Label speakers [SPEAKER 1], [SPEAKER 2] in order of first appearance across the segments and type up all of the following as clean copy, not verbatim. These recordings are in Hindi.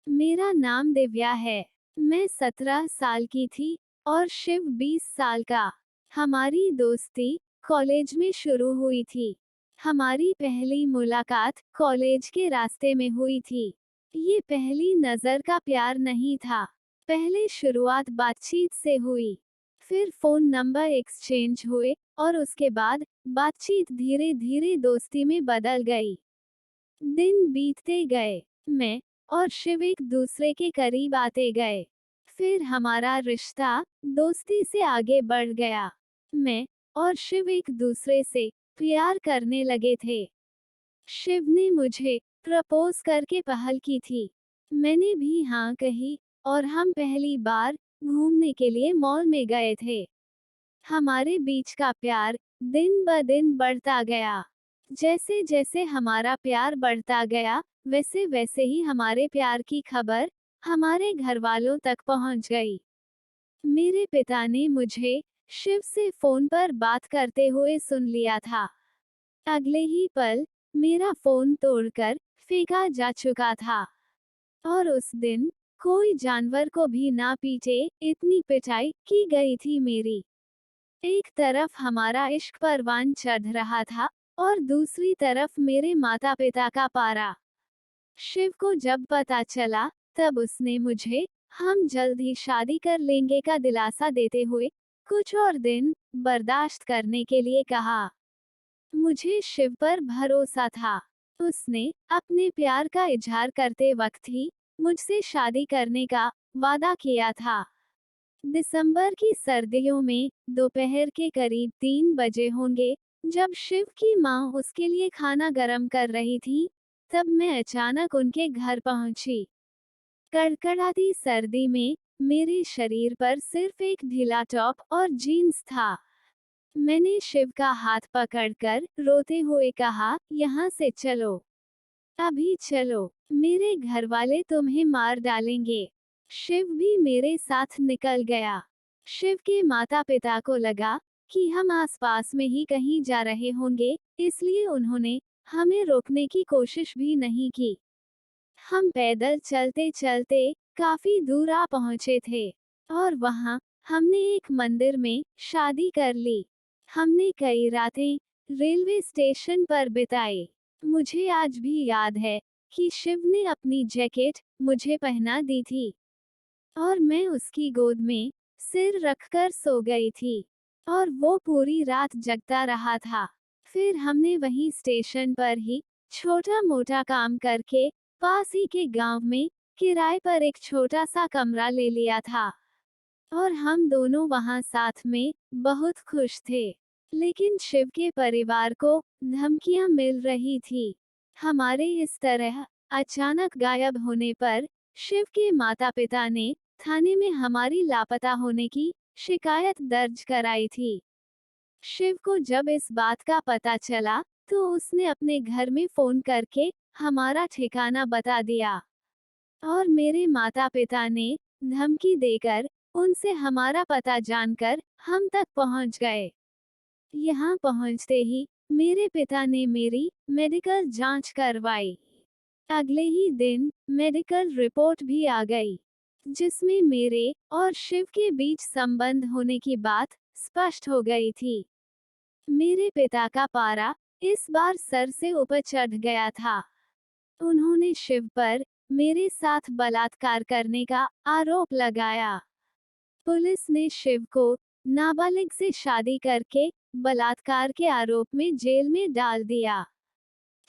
[SPEAKER 1] मेरा नाम दिव्या है। मैं 17 साल की थी और शिव 20 साल का। हमारी दोस्ती कॉलेज में शुरू हुई थी। हमारी पहली मुलाकात कॉलेज के रास्ते में हुई थी। ये पहली नजर का प्यार नहीं था। पहले शुरुआत बातचीत से हुई, फिर फोन नंबर एक्सचेंज हुए और उसके बाद बातचीत धीरे धीरे दोस्ती में बदल गई। दिन बीतते गए, मैं और शिव एक दूसरे के करीब आते गए। फिर हमारा रिश्ता दोस्ती से आगे बढ़ गया। मैं और शिव एक दूसरे से प्यार करने लगे थे। शिव ने मुझे प्रपोज करके पहल की थी। मैंने भी हाँ कही और हम पहली बार घूमने के लिए मॉल में गए थे। हमारे बीच का प्यार दिन ब दिन बढ़ता गया। जैसे जैसे हमारा प्यार बढ़ता गया, वैसे वैसे ही हमारे प्यार की खबर हमारे घर वालों तक पहुंच गई। मेरे पिता ने मुझे शिव से फोन पर बात करते हुए सुन लिया था। अगले ही पल मेरा फोन तोड़कर फेंका जा चुका था। और उस दिन कोई जानवर को भी ना पीटे, इतनी पिटाई की गई थी मेरी। एक तरफ हमारा इश्क परवान चढ़ रहा था और दूसरी तरफ मेरे माता पिता का पारा। शिव को जब पता चला, तब उसने मुझे हम जल्द ही शादी कर लेंगे का दिलासा देते हुए कुछ और दिन बर्दाश्त करने के लिए कहा। मुझे शिव पर भरोसा था। उसने अपने प्यार का इजहार करते वक्त ही मुझसे शादी करने का वादा किया था। दिसंबर की सर्दियों में दोपहर के करीब 3 बजे होंगे, जब शिव की माँ उसके लिए खाना गर्म कर रही थी, तब मैं अचानक उनके घर पहुंची। कड़कड़ाती सर्दी में मेरे शरीर पर सिर्फ एक ढीला टॉप और जीन्स था। मैंने शिव का हाथ पकड़कर रोते हुए कहा, यहाँ से चलो, अभी चलो, मेरे घर वाले तुम्हें मार डालेंगे। शिव भी मेरे साथ निकल गया। शिव के माता पिता को लगा कि हम आसपास में ही कहीं जा रहे होंगे, इसलिए उन्होंने हमें रोकने की कोशिश भी नहीं की। हम पैदल चलते चलते काफी दूर आ पहुंचे थे और वहां हमने एक मंदिर में शादी कर ली। हमने कई रातें रेलवे स्टेशन पर बिताई। मुझे आज भी याद है कि शिव ने अपनी जैकेट मुझे पहना दी थी और मैं उसकी गोद में सिर रखकर सो गई थी और वो पूरी रात जगता रहा था। फिर हमने वहीं स्टेशन पर ही छोटा मोटा काम करके पास ही के गांव में किराए पर एक छोटा सा कमरा ले लिया था और हम दोनों वहां साथ में बहुत खुश थे। लेकिन शिव के परिवार को धमकियां मिल रही थी। हमारे इस तरह अचानक गायब होने पर शिव के माता पिता ने थाने में हमारी लापता होने की शिकायत दर्ज कराई थी। शिव को जब इस बात का पता चला, तो उसने अपने घर में फोन करके हमारा ठिकाना बता दिया और मेरे माता पिता ने धमकी देकर उनसे हमारा पता जानकर हम तक पहुंच गए। यहाँ पहुंचते ही मेरे पिता ने मेरी मेडिकल जांच करवाई। अगले ही दिन मेडिकल रिपोर्ट भी आ गई, जिसमें मेरे और शिव के बीच संबंध होने की बात स्पष्ट हो गई थी। मेरे पिता का पारा इस बार सर से ऊपर चढ़ गया था। उन्होंने शिव पर मेरे साथ बलात्कार करने का आरोप लगाया। पुलिस ने शिव को नाबालिग से शादी करके बलात्कार के आरोप में जेल में डाल दिया।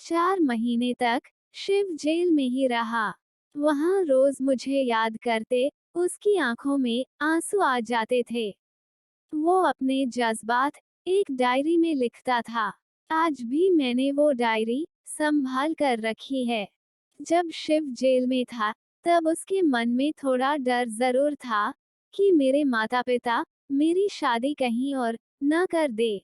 [SPEAKER 1] 4 महीने तक शिव जेल में ही रहा। वहां रोज मुझे याद करते उसकी आंखों में आंसू आ जाते थे। वो अपने जज्बात एक डायरी में लिखता था। आज भी मैंने वो डायरी संभाल कर रखी है। जब शिव जेल में था, तब उसके मन में थोड़ा डर जरूर था कि मेरे माता पिता मेरी शादी कहीं और न कर दे।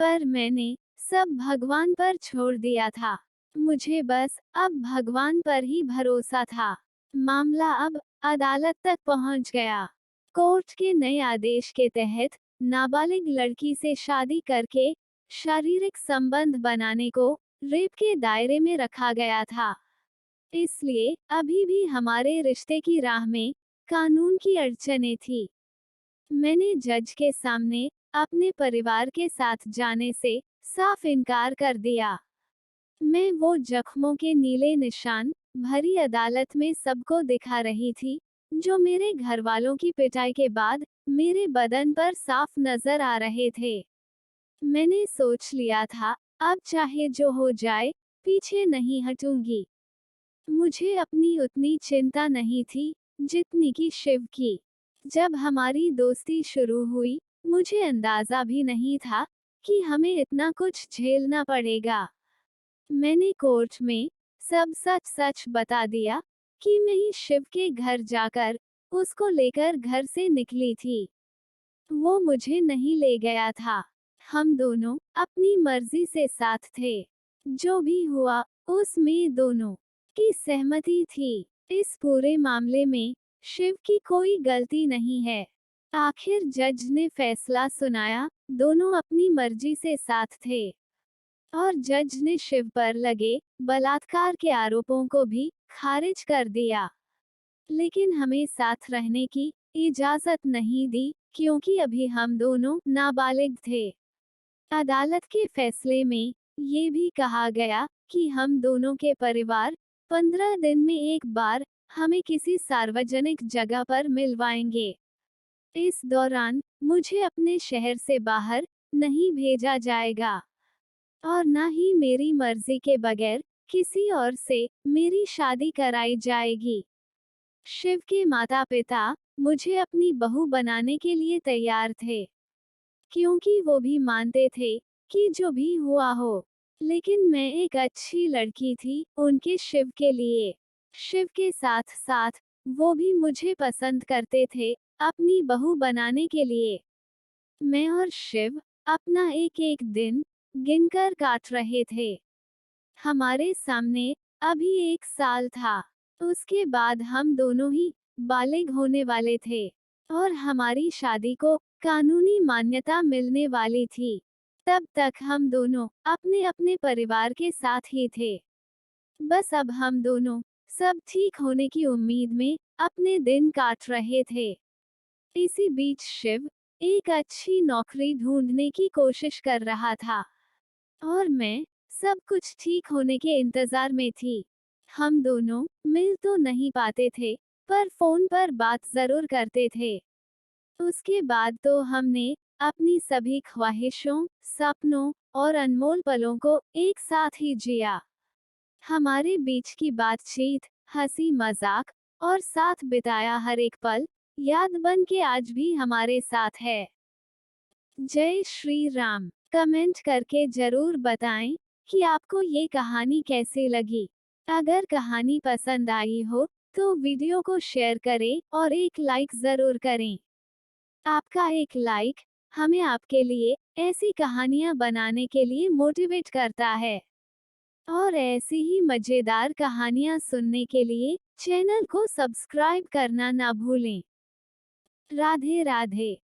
[SPEAKER 1] पर मैंने सब भगवान पर छोड़ दिया था। मुझे बस अब भगवान पर ही भरोसा था। मामला अब अदालत तक पहुंच गया। कोर्ट के नए आदेश के तहत नाबालिग लड़की से शादी करके शारीरिक संबंध बनाने को रेप के दायरे में रखा गया था। इसलिए अभी भी हमारे रिश्ते की राह में कानून की अड़चनें थी। मैंने जज के सामने अपने परिवार के साथ जाने से साफ इनकार कर दिया। मैं वो जख्मों के नीले निशान भरी अदालत में सबको दिखा रही थी, जो मेरे घर वालों की पिटाई के बाद मेरे बदन पर साफ नजर आ रहे थे। मैंने सोच लिया था, अब चाहे जो हो जाए, पीछे नहीं हटूंगी। मुझे अपनी उतनी चिंता नहीं थी जितनी कि शिव की। जब हमारी दोस्ती शुरू हुई, मुझे अंदाजा भी नहीं था कि हमें इतना कुछ झेलना पड़ेगा। मैंने कोर्ट में सब सच सच बता दिया कि मैं ही शिव के घर जाकर उसको लेकर घर से निकली थी। वो मुझे नहीं ले गया था। हम दोनों अपनी मर्जी से साथ थे। जो भी हुआ, उसमें दोनों की सहमति थी। इस पूरे मामले में शिव की कोई गलती नहीं है। आखिर जज ने फैसला सुनाया, दोनों अपनी मर्जी से साथ थे। और जज ने शिव पर लगे बलात्कार के आरोपों को भी खारिज कर दिया। लेकिन हमें साथ रहने की इजाजत नहीं दी, क्योंकि अभी हम दोनों नाबालिग थे। अदालत के फैसले में ये भी कहा गया कि हम दोनों के परिवार 15 दिन में एक बार हमें किसी सार्वजनिक जगह पर मिलवाएंगे। इस दौरान मुझे अपने शहर से बाहर नहीं भेजा जाएगा और न ही मेरी मर्जी के बगैर किसी और से मेरी शादी कराई जाएगी। शिव के माता पिता मुझे अपनी बहू बनाने के लिए तैयार थे, क्योंकि वो भी मानते थे कि जो भी हुआ हो, लेकिन मैं एक अच्छी लड़की थी उनके शिव के लिए। शिव के साथ साथ वो भी मुझे पसंद करते थे अपनी बहू बनाने के लिए। मैं और शिव अपना एक एक दिन गिनकर काट रहे थे। हमारे सामने अभी 1 साल था। उसके बाद हम दोनों ही बालिग होने वाले थे और हमारी शादी को कानूनी मान्यता मिलने वाली थी। तब तक हम दोनों अपने अपने परिवार के साथ ही थे। बस अब हम दोनों सब ठीक होने की उम्मीद में अपने दिन काट रहे थे। इसी बीच शिव एक अच्छी नौकरी ढूंढने की कोशिश कर रहा था और मैं सब कुछ ठीक होने के इंतजार में थी। हम दोनों मिल तो नहीं पाते थे, पर फोन पर बात जरूर करते थे। उसके बाद तो हमने अपनी सभी ख्वाहिशों, सपनों और अनमोल पलों को एक साथ ही जिया। हमारे बीच की बातचीत, हंसी मजाक और साथ बिताया हर एक पल याद बन के आज भी हमारे साथ है। जय श्री राम। कमेंट करके जरूर बताएं कि आपको ये कहानी कैसी लगी। अगर कहानी पसंद आई हो तो वीडियो को शेयर करें और एक लाइक जरूर करें। आपका एक लाइक हमें आपके लिए ऐसी कहानियां बनाने के लिए मोटिवेट करता है। और ऐसी ही मजेदार कहानियां सुनने के लिए चैनल को सब्सक्राइब करना ना भूलें। राधे राधे।